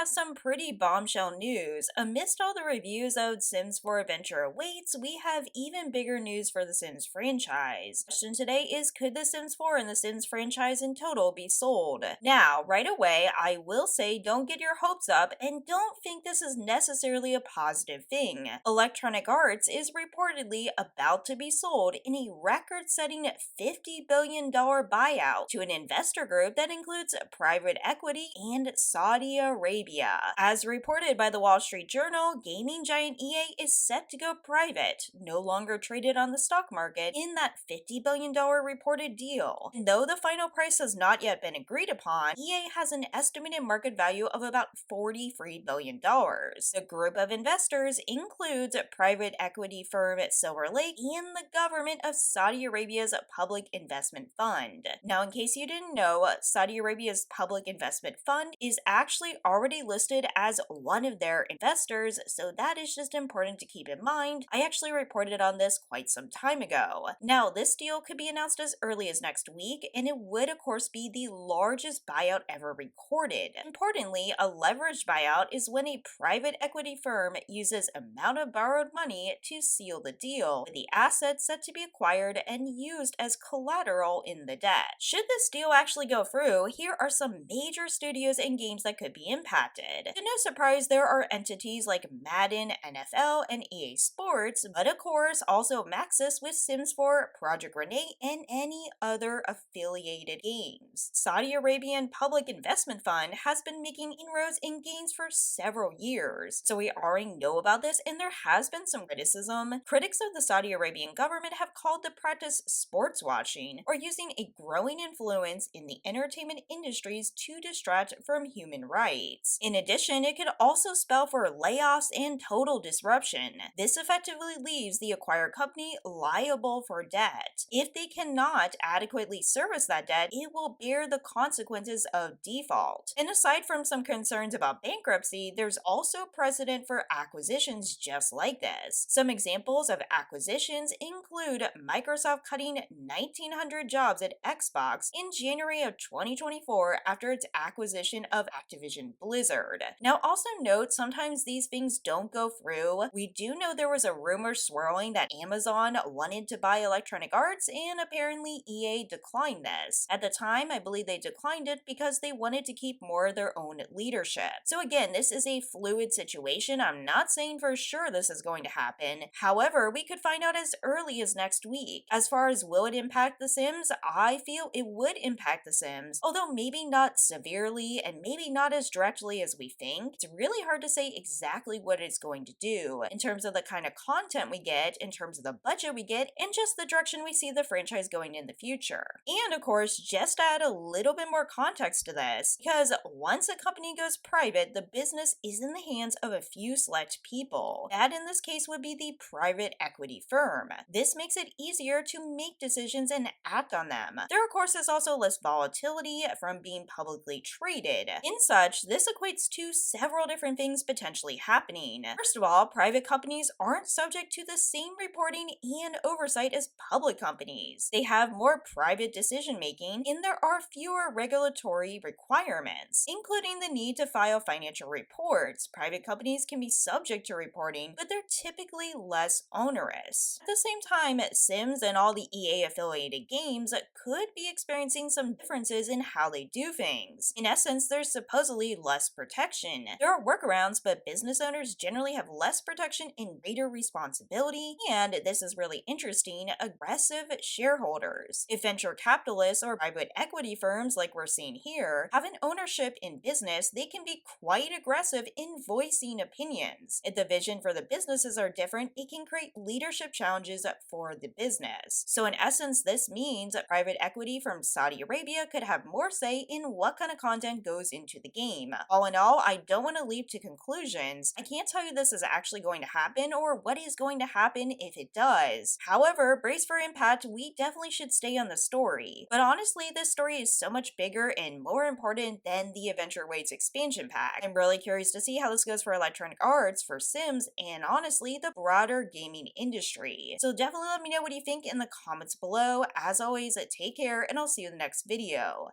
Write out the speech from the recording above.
has some pretty bombshell news. Amidst all the reviews of Sims 4 Adventure Awaits, we have even bigger news for the Sims franchise. The question today is, could the Sims 4 and the Sims franchise in total be sold? Now, right away, I will say don't get your hopes up and don't think this is necessarily a positive thing. Electronic Arts is reportedly about to be sold in a record-setting $50 billion buyout to an investor group that includes private equity and Saudi Arabia. As reported by the Wall Street Journal, gaming giant EA is set to go private, no longer traded on the stock market, in that $50 billion reported deal. And though the final price has not yet been agreed upon, EA has an estimated market value of about $43 billion. The group of investors includes private equity firm Silver Lake and the government of Saudi Arabia's Public Investment Fund. Now, in case you didn't know, Saudi Arabia's Public Investment Fund is actually already listed as one of their investors, so that is just important to keep in mind. I actually reported on this quite some time ago. Now, this deal could be announced as early as next week, and it would of course be the largest buyout ever recorded. Importantly, a leveraged buyout is when a private equity firm uses amount of borrowed money to seal the deal, with the assets set to be acquired and used as collateral in the debt. Should this deal actually go through, here are some major studios and games that could be impacted. To no surprise, there are entities like Madden, NFL, and EA Sports, but of course also Maxis with Sims 4, Project Renee, and any other affiliated games. Saudi Arabian Public Investment Fund has been making inroads in games for several years, so we already know about this, and there has been some criticism. Critics of the Saudi Arabian government have called the practice sports watching, or using a growing influence in the entertainment industries to distract from human rights. In addition, it could also spell for layoffs and total disruption. This effectively leaves the acquired company liable for debt. If they cannot adequately service that debt, it will bear the consequences of default. And aside from some concerns about bankruptcy, there's also precedent for acquisitions just like this. Some examples of acquisitions include Microsoft cutting 1,900 jobs at Xbox in January of 2024 after its acquisition of Activision Blizzard. Now, also note, sometimes these things don't go through. We do know there was a rumor swirling that Amazon wanted to buy Electronic Arts, and apparently EA declined this. At the time, I believe they declined it because they wanted to keep more of their own leadership. So again, this is a fluid situation. I'm not saying for sure this is going to happen. However, we could find out as early as next week. As far as will it impact The Sims, I feel it would impact The Sims, although maybe not severely and maybe not as directly as we think. It's really hard to say exactly what it's going to do in terms of the kind of content we get, in terms of the budget we get, and just the direction we see the franchise going in the future. And of course, just to add a little bit more context to this, because once a company goes private, the business is in the hands of a few select people. That in this case would be the private equity firm. This makes it easier to make decisions and act on them. There of course is also less volatility from being publicly traded. In such, this equates to several different things potentially happening. First of all, private companies aren't subject to the same reporting and oversight as public companies. They have more private decision making, and there are fewer regulatory requirements, including the need to file financial reports. Private companies can be subject to reporting, but they're typically less onerous. At the same time, Sims and all the EA affiliated games could be experiencing some differences in how they do things. In essence, there's supposedly less protection. There are workarounds, but business owners generally have less protection and greater responsibility, and this is really interesting, aggressive shareholders. If venture capitalists or private equity firms, like we're seeing here, have an ownership in business, they can be quite aggressive in voicing opinions. If the vision for the businesses are different, it can create leadership challenges for the business. So in essence, this means private equity from Saudi Arabia could have more say in what kind of content goes into the game. All in all, I don't want to leap to conclusions. I can't tell you this is actually going to happen or what is going to happen if it does. However, brace for impact, we definitely should stay on the story. But honestly, this story is so much bigger and more important than the Adventure Waits expansion pack. I'm really curious to see how this goes for Electronic Arts, for Sims, and honestly, the broader gaming industry. So definitely let me know what you think in the comments below. As always, take care, and I'll see you in the next video.